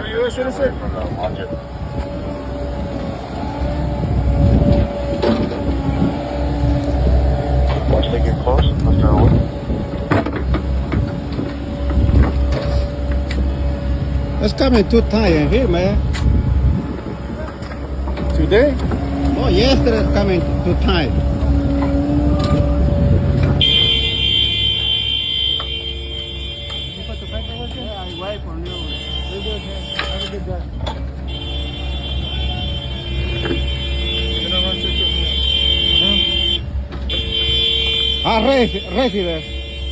You a citizen? Watch they get close. Let's start with. It's coming too tight in here, man. Today? Oh, yesterday it's coming too tight. You put the paperwork in? Yeah, I wait for you. Very good, man. Have a good day. You're gonna run to Resident.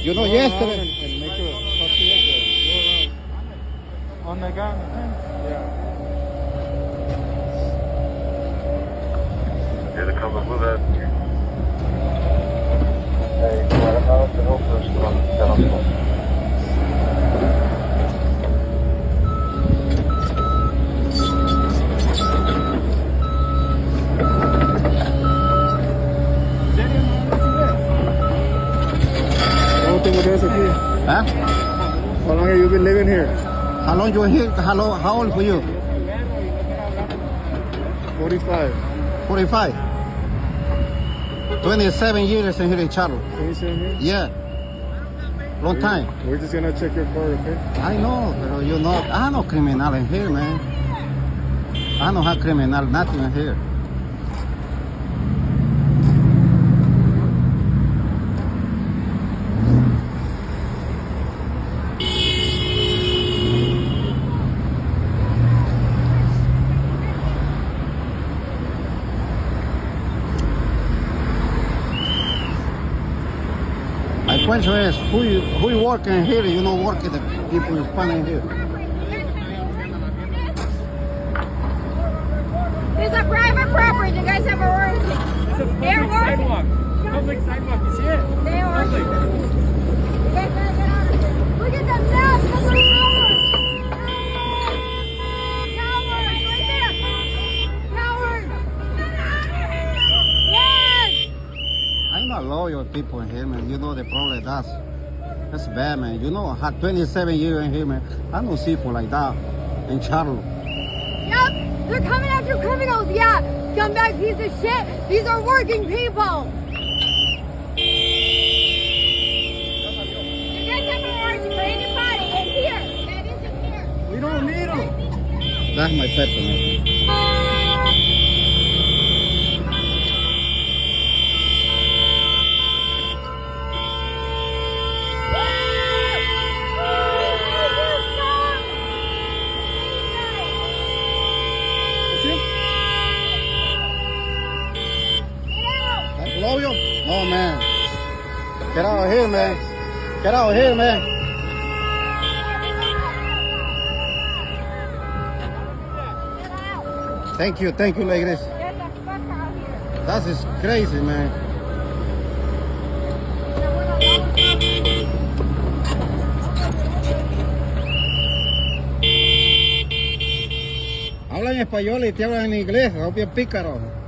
You know, yesterday. And make a copy of the go around. On the gun? Yeah. Here they come with it. Hey, let them know the helpers from the telephone. Huh? How long have you been living here? How long you here? How old for you? 45. 45. 27 years in here in Charlotte. 27 years? Yeah. Long time. We're just gonna check your car, okay? I know, but you know, I have no criminal in here, man. I don't have criminal, nothing in here. My question is, who working here? You know, working the people in Spanish here. It's a private property. You guys have a warranty. It's a They're public working. sidewalk. Public sidewalk. You see it? They are. Public. You guys gotta get out of here. Look at the mess. That's what Cowards. Right there. Cowards. Yes. I'm not loyal people in here, man. You know the problem that's bad, man. You know, I had 27 years in here, man. I don't see people like that in Charlotte. Yep. They're coming after criminals. Yeah. Scumbag piece of shit. These are working people. You guys have a warranty for anybody in here. That isn't here. We don't need them. That's my pet, man. That's loyal? Oh, man. Get out of here, man. Get out of here, man. Thank you, ladies. Get the fuck out here. That is crazy, man. Hablan español y te hablan en inglés, obvio pícaro.